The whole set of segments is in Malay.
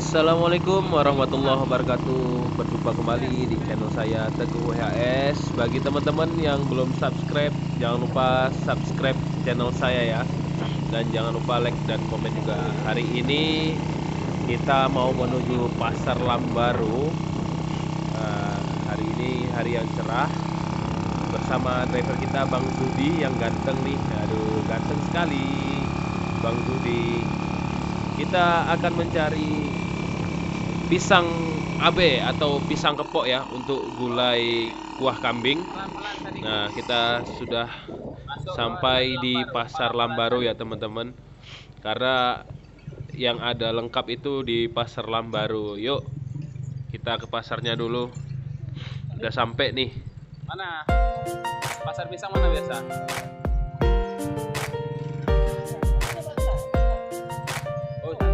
Assalamualaikum warahmatullahi wabarakatuh. Berjumpa kembali di channel saya Teguh WHS. Bagi teman-teman yang belum subscribe, jangan lupa subscribe channel saya ya. Dan jangan lupa like dan komen juga. Hari ini kita mau menuju Pasar Lambaru. Hari ini hari yang cerah. Bersama driver kita Bang Zudi yang ganteng nih. Aduh, ganteng sekali Bang Zudi. Kita akan mencari pisang abe atau pisang kepok ya untuk gulai kuah kambing. Nah, kita sudah sampai di Pasar Lambaru ya teman-teman. Karena yang ada lengkap itu di Pasar Lambaru. Yuk, kita ke pasarnya dulu. Udah sampai nih. Mana? Pasar pisang mana biasa? Oh, mana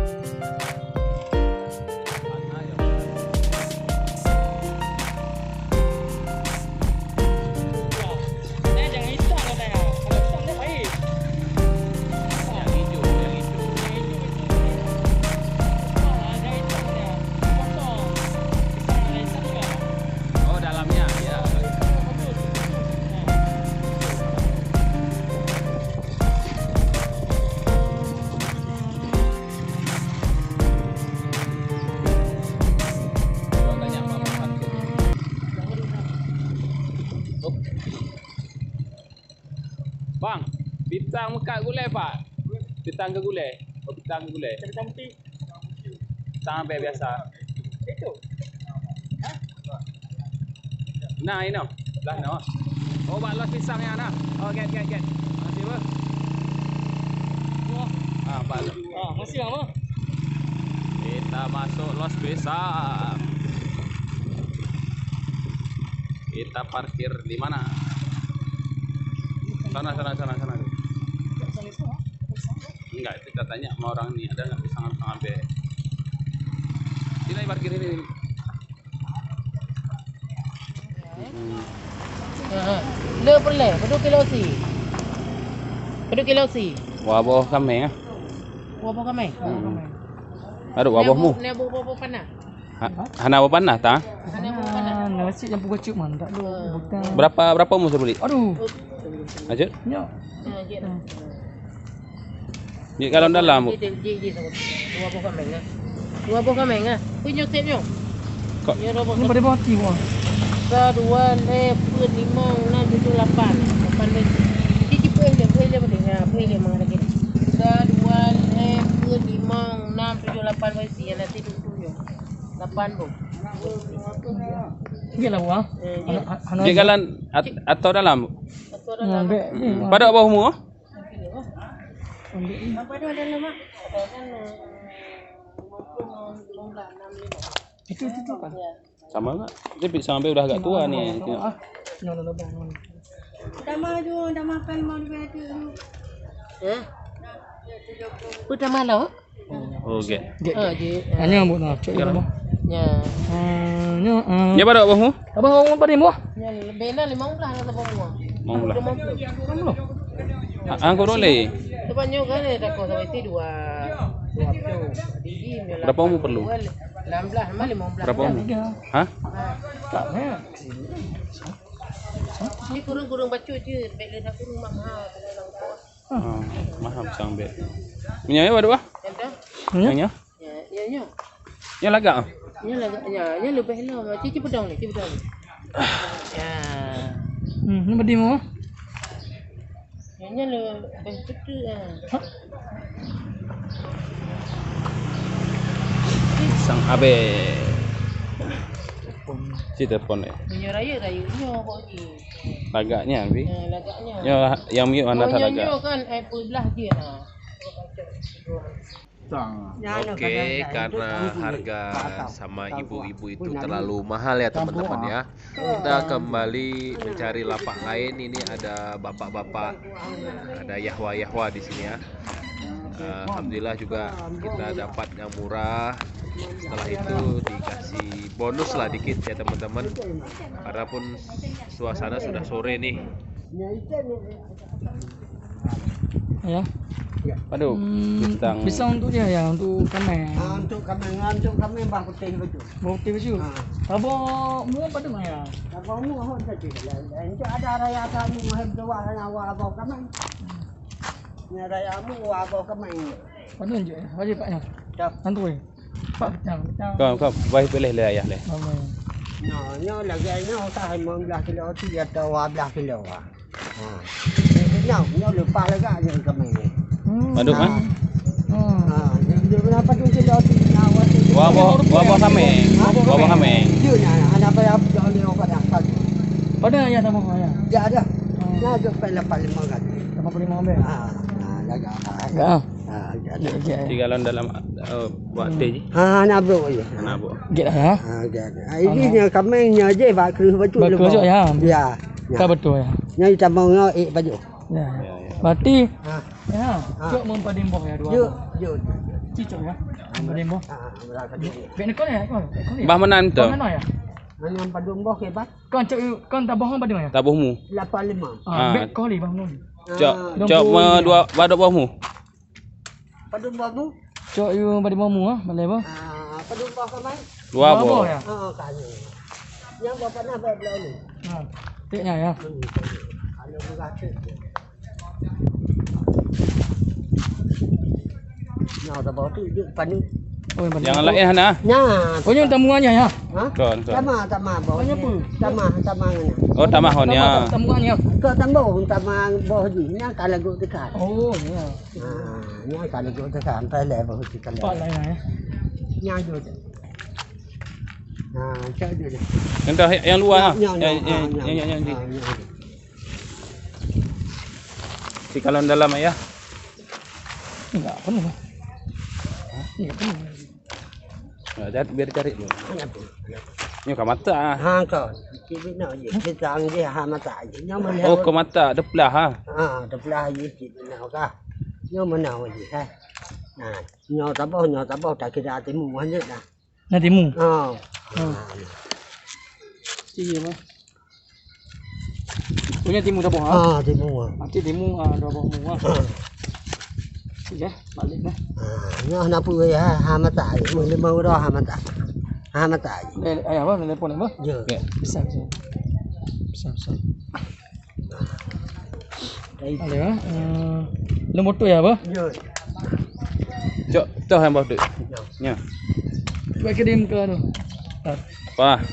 ya? Jangan hitam katanya. Kalau hitam dia baik. Yang hijau, yang hijau. Jangan hitam dia. Potong. Pisang ada hitam enggak? Oh, dalamnya ya. Gua tanya Pak Muhammad. Oh. Bang, pisang mekat gulai Pak. Pisang ke gulai. Oh, pisang ke gulai. Cari campur. Pisang abe biasa. Itu. Nah, ini. Lah, no. Oh, balas pisangnya nah. Oh, get. Masih apa? Wah. Ah, balas. Masih lama. Kita masuk los pisang. Kita parkir di mana? Sana. Enggak, kita tanya sama orang ini ada nggak pisang abe. Sini parkir ini. Le perle, peduk kilo si. Peduk kilo si. Wabah kami ya. Wabah kami. Aduh, wabahmu. Ne bu panah. Hana apa panah ta? Ne bu panah. Nasi yang pukul cuk man. Tak ada bukan. Berapa mu suruh beli? Aduh. Aja. Nyok. Ni kalau dalam. Ji. Wabah kami ngah. Wabah kami ngah. Punya set nyok. Kok Ya robot. Ini pada mati wah. 1 2 3 4 5 6 7 8. 8 besi. Cici puih dia penting. Puih dia mang lagi. 1 2 3 4 5 6 7 8 besi. Yang nanti duduk 8 bu. Gila wah. Di kalan atau dalam? Atau dalam. Ambek ni. Pada wabahmu? Apa ada dalam mak? Ada kan 50 Itu kan. Sama enggak? Dia pisang abe udah agak tua nih. Tengok. Nyok bang. Dah maju, dah makan mau dibetul. Udah malu? Oh, okey. Je. Hanya buat nak cuk ya. Ya. Nyok. Ya pada wabahmu? Abang ngomong pada mu? Ya bena 15 kata semua. Mau lah. 50. Angko boleh. Depannya kan ada kau sampai itu 2 Berapa mu perlu? 16 mah 15. Berapa mu? Hah? Tak ni. Ni kurung bacu je, baik dah kurung mahal kalau kos. Oh, mahal pisang abe. Minyak apa dah? Ada? Minyak? Ya. Ya lagak. Ya lebih lah. Cici pedang ni. Ya. Ni pada mu? Yang lebih betul ah. Pisang abe. Si telepon ni. Punya rayunya kok ni. Lagaknya abi. Lagaknya. Ya yang mute mana tak lagak. kan belah dia nah. Oke, karena harga sama ibu-ibu itu terlalu mahal ya teman-teman ya. Kita kembali mencari lapak lain. Ini ada bapak-bapak, ada Yahwa di sini ya. Alhamdulillah juga kita dapat yang murah. Setelah itu dikasih bonus lah dikit ya teman-teman. Karena pun suasana sudah sore nih. Ya. Padu. Pisang untuk dia ya, untuk kami. Untuk kami bah putih baju. Bukti baju. Abang mu pada mana ya? Abang mu hon saja. Itu ada raya kamu heb dua awal abang kami. Ni raya mu abang kami. Pada je. Wajib paknya. Dah. Antoi. Pak jam. Kau baik pilih le ayah le. Nyo lagi nyo ka 15 kilo tu atau 12 kilo ah. Nyo lupa lagi ni kami. Padu kan? Dia berapa tu kilo tu awak tu. Wabo kami. Dia anak bayar jauh pada satu. Pada ya sama ya. Ya ada. Nah, tu pala kan. Sama paling mau ambil. Lagi. Ya. Tiga lon dalam buat teh. Nak bro je. Nak bu. Get ya. Ini ni kami nya je bak keruh baju. Baju ya. Ya. Tak betul ya. Nya kita mau ngau baju. Ya. Berarti ya, cok mempadin boh ya dua. Yo. Cicok ya. Mempadin boh. Berapa tu? Bek kau ya, kau. Bah menan tu. Mana ya? Mana padung boh ke bat? Kau cok kau tak bohong pada mana? Tabuhmu. 85. Bek kau li bang nun. Cok dua badok bohmu. Padung bohmu? Cok you pada bohmu boleh boh? Padung boh kau mai? Dua boh. Ya. Kan. Yang bapak nak buat belau ni. Tiknya ya. Kalau murah tu. Nah, dah bawa tu dia panu. Yang lain hana. Nah, Kau yang tamuannya ya? Kon. Tama bawa. Banyak apa? Tama ngana. Oh tamah honnya. Tamuannya. Kau tambah tama boh ji. Nya kalau gua dekat. Oh ya. Nya kalau gua dekat sampai level tu kalau. Pak lain ya. Nya tu. Cak dia. Entah yang luar ah. Yang di. Si kalon dalam ayah. Enggak penuh. Enggak penuh. Biar cari dulu. Nyo ka mata. Kau. Kita nak je. Kita angge mata je. Nya mana? Oh ke mata deplah ha. Debelah je kita nak ka. Nya mana je ha. Nya tabah tak kira timu hanya dah. Nanti mu. Iya mah. Punya timu dah boh. Timu. Nanti timu dah boh mu. Ya, balik dah. Nya nak pu ya mata. Mula mau dah mata. Mata. Ayah apa telepon apa? Ya. Bisa. Ada ya. Nombor tu ya apa? Ya. Cok, toh yang bawa tu. Nya. Buat kirim ke tu. Apa?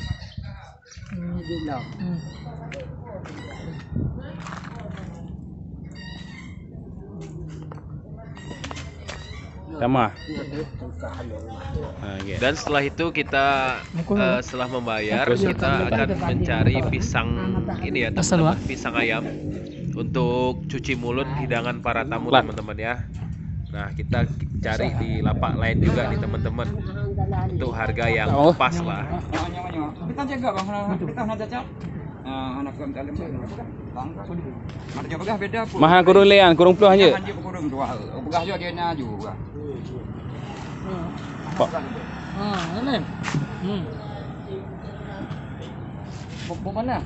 Dia Sama. Dan setelah itu kita setelah membayar kita akan mencari pisang ini ya teman-teman, pisang ayam untuk cuci mulut hidangan para tamu teman-teman ya. Nah kita cari di lapak lain juga nih teman-teman untuk harga yang pas lah. Kita jaga bang, kita nak cacat. Anak kami dalam bang. Ada juga beda pun. Mahal kurung lean, kurung puluh aja. Dia kurung dua. Begah juga dia na juga. Pak. Ini. Bok mana?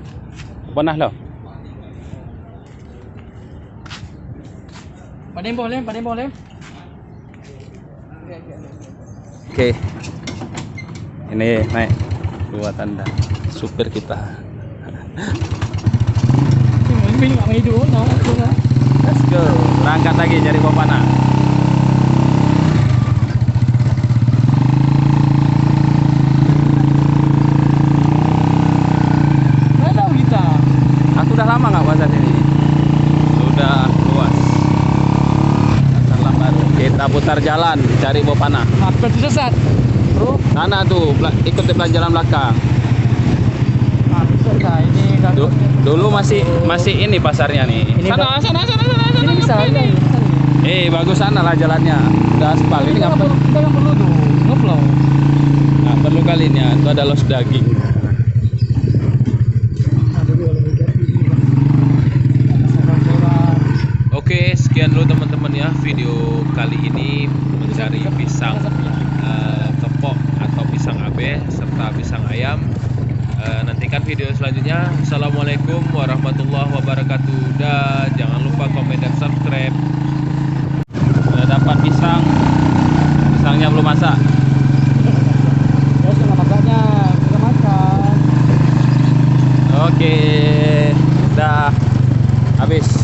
Panah lah. Padin boleh. Oke. Ini naik dua tanda. Supir kita. Ini enggak main dulu, Let's go. Berangkat lagi cari buah panah. Mana tahu kita? Aku udah lama nggak puasa sini. Sudah luas. Salam baru. Kita putar jalan cari buah panah. Apa tu sesat? Bro. Sana tuh, ikut di jalan belakang. Ini Dulu masih ini pasarnya nih. Sana. Ini bisa. Bagus sana lah jalannya. Udah aspal. Ini nggak perlu. Kita nggak perlu tuh. Ngeplow. Nggak perlu kali ini. Itu ada los daging. Oke, sekian dulu teman-teman ya video kali ini mencari pisang kepok atau pisang abe serta pisang ayam. Nantikan video selanjutnya. Assalamualaikum warahmatullahi wabarakatuh. Dan jangan lupa komen dan subscribe. pisang. Pisangnya belum masak. Ya sudah masaknya, kita makan. Oke, udah habis.